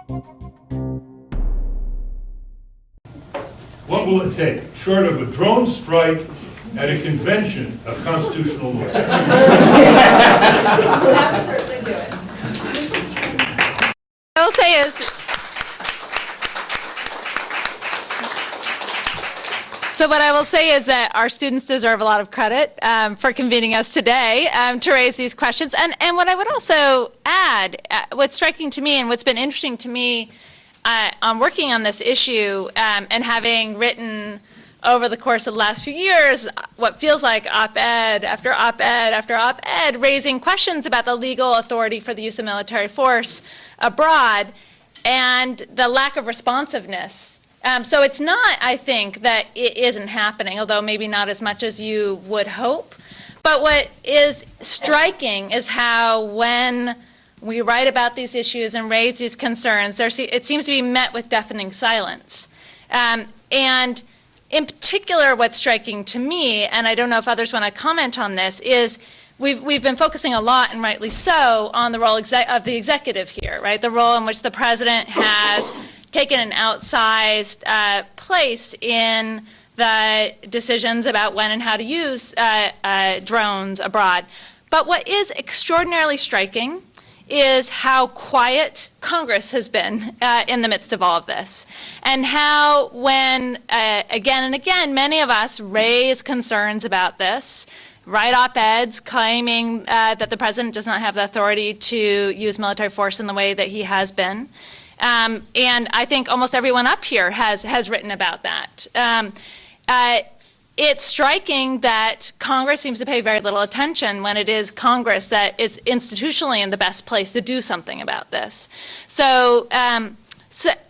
What will it take, short of a drone strike at a convention of constitutional law? That would certainly do it. I will say is, so what I will say is that our students deserve a lot of credit for convening us today to raise these questions. And what I would also add, what's striking to me and what's been interesting to me on working on this issue and having written over the course of the last few years what feels like op-ed after op-ed after op-ed, raising questions about the legal authority for the use of military force abroad and the lack of responsiveness. So it's not, I think, that it isn't happening, although maybe not as much as you would hope. But what is striking is how when we write about these issues and raise these concerns, it seems to be met with deafening silence. And in particular, what's striking to me, and I don't know if others want to comment on this, is we've been focusing a lot, and rightly so, on the role of the executive here, right? The role in which the president has taken an outsized place in the decisions about when and how to use drones abroad. But what is extraordinarily striking is how quiet Congress has been in the midst of all of this, and how when, again and again, many of us raise concerns about this, write op-eds claiming that the president does not have the authority to use military force in the way that he has been. And I think almost everyone up here has written about that. It's striking that Congress seems to pay very little attention when it is Congress that is institutionally in the best place to do something about this. So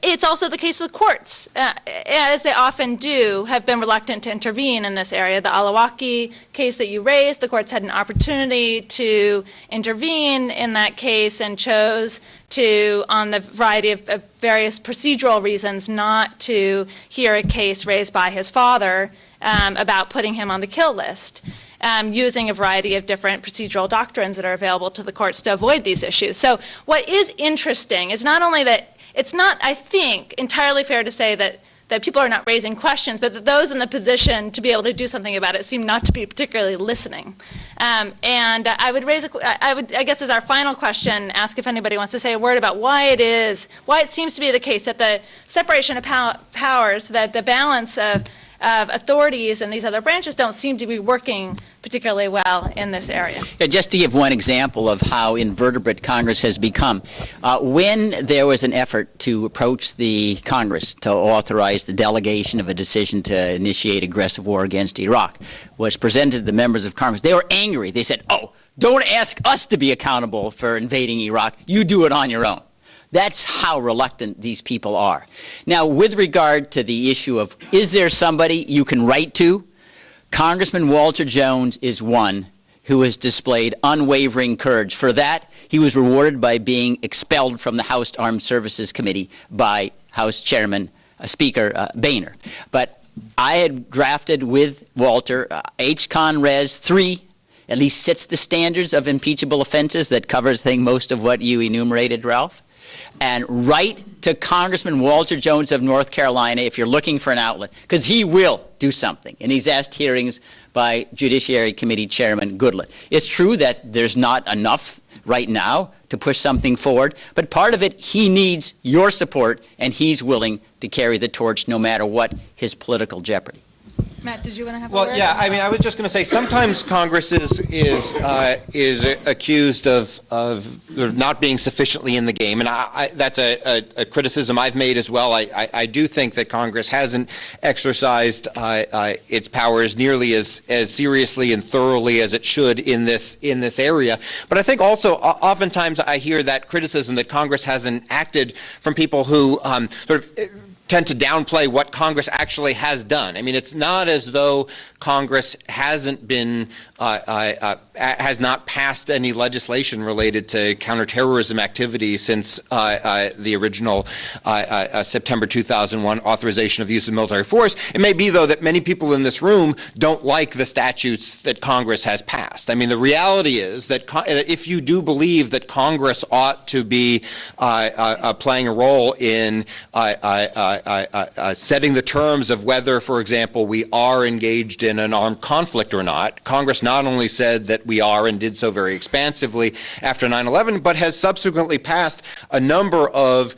it's also the case of the courts, as they often do, have been reluctant to intervene in this area. The Alawaki case that you raised, the courts had an opportunity to intervene in that case and chose to, on the variety of various procedural reasons, not to hear a case raised by his father about putting him on the kill list, using a variety of different procedural doctrines that are available to the courts to avoid these issues. So what is interesting is not only that it's not, I think, entirely fair to say that people are not raising questions, but that those in the position to be able to do something about it seem not to be particularly listening. And I would raise, I guess as our final question, ask if anybody wants to say a word about why it seems to be the case that the separation of powers, that the balance of authorities and these other branches don't seem to be working particularly well in this area. Yeah, just to give one example of how invertebrate Congress has become, when there was an effort to approach the Congress to authorize the delegation of a decision to initiate aggressive war against Iraq, was presented to the members of Congress, they were angry. They said, oh, don't ask us to be accountable for invading Iraq. You do it on your own. That's how reluctant these people are. Now, with regard to the issue of, is there somebody you can write to? Congressman Walter Jones is one who has displayed unwavering courage. For that, he was rewarded by being expelled from the House Armed Services Committee by House Chairman, Speaker Boehner. But I had drafted with Walter H-Con Res 3, at least sets the standards of impeachable offenses that covers, I think, most of what you enumerated, Ralph. And write to Congressman Walter Jones of North Carolina if you're looking for an outlet, because he will do something. And he's asked hearings by Judiciary Committee Chairman Goodlatte. It's true that there's not enough right now to push something forward, but part of it, he needs your support, and he's willing to carry the torch no matter what his political jeopardy. Matt, did you want to have a Well, word? yeah, I mean, I was just going to say, sometimes Congress is accused of not being sufficiently in the game, and that's a criticism I've made as well. I do think that Congress hasn't exercised its powers nearly as seriously and thoroughly as it should in this area. But I think also, oftentimes I hear that criticism that Congress hasn't acted from people who sort of tend to downplay what Congress actually has done. I mean, it's not as though Congress hasn't been, has not passed any legislation related to counterterrorism activity since the original September 2001 authorization of the use of military force. It may be, though, that many people in this room don't like the statutes that Congress has passed. I mean, the reality is that if you do believe that Congress ought to be playing a role in setting the terms of whether, for example, we are engaged in an armed conflict or not, Congress not only said that we are and did so very expansively after 9/11, but has subsequently passed a number of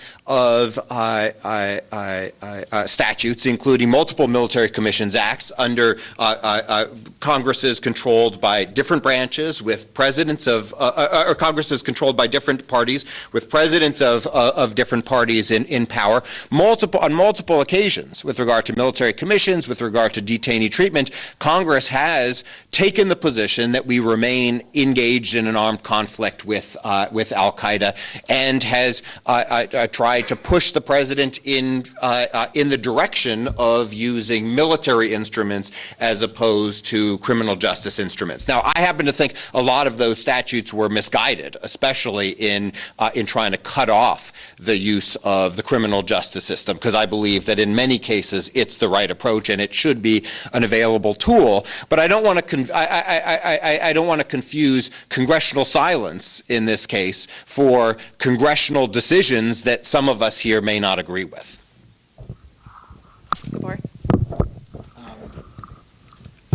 statutes, including multiple military commissions acts under Congresses controlled by different branches with presidents of, or Congresses controlled by different parties with presidents of different parties in power, on multiple occasions with regard to military commissions, with regard to detainee treatment. Congress has taken the position that we remain engaged in an armed conflict with Al-Qaeda, and has tried to push the president in the direction of using military instruments as opposed to criminal justice instruments. Now, I happen to think a lot of those statutes were misguided, especially in trying to cut off the use of the criminal justice system, because I believe that in many cases it's the right approach and it should be an available tool. But I don't want to I don't want to confuse congressional silence in this case for congressional decisions that some of us here may not agree with.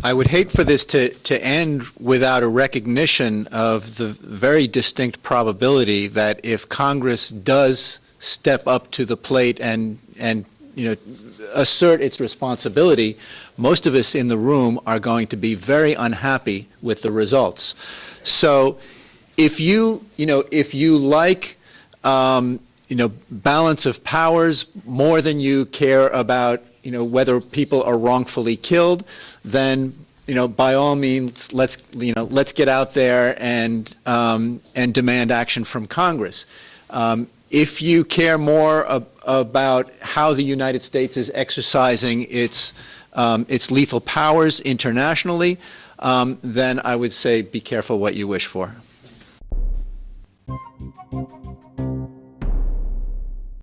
I would hate for this to end without a recognition of the very distinct probability that if Congress does step up to the plate and assert its responsibility, most of us in the room are going to be very unhappy with the results. So if you like balance of powers more than you care about whether people are wrongfully killed, then by all means let's get out there and demand action from Congress. If you care more about how the United States is exercising its lethal powers internationally, then I would say be careful what you wish for.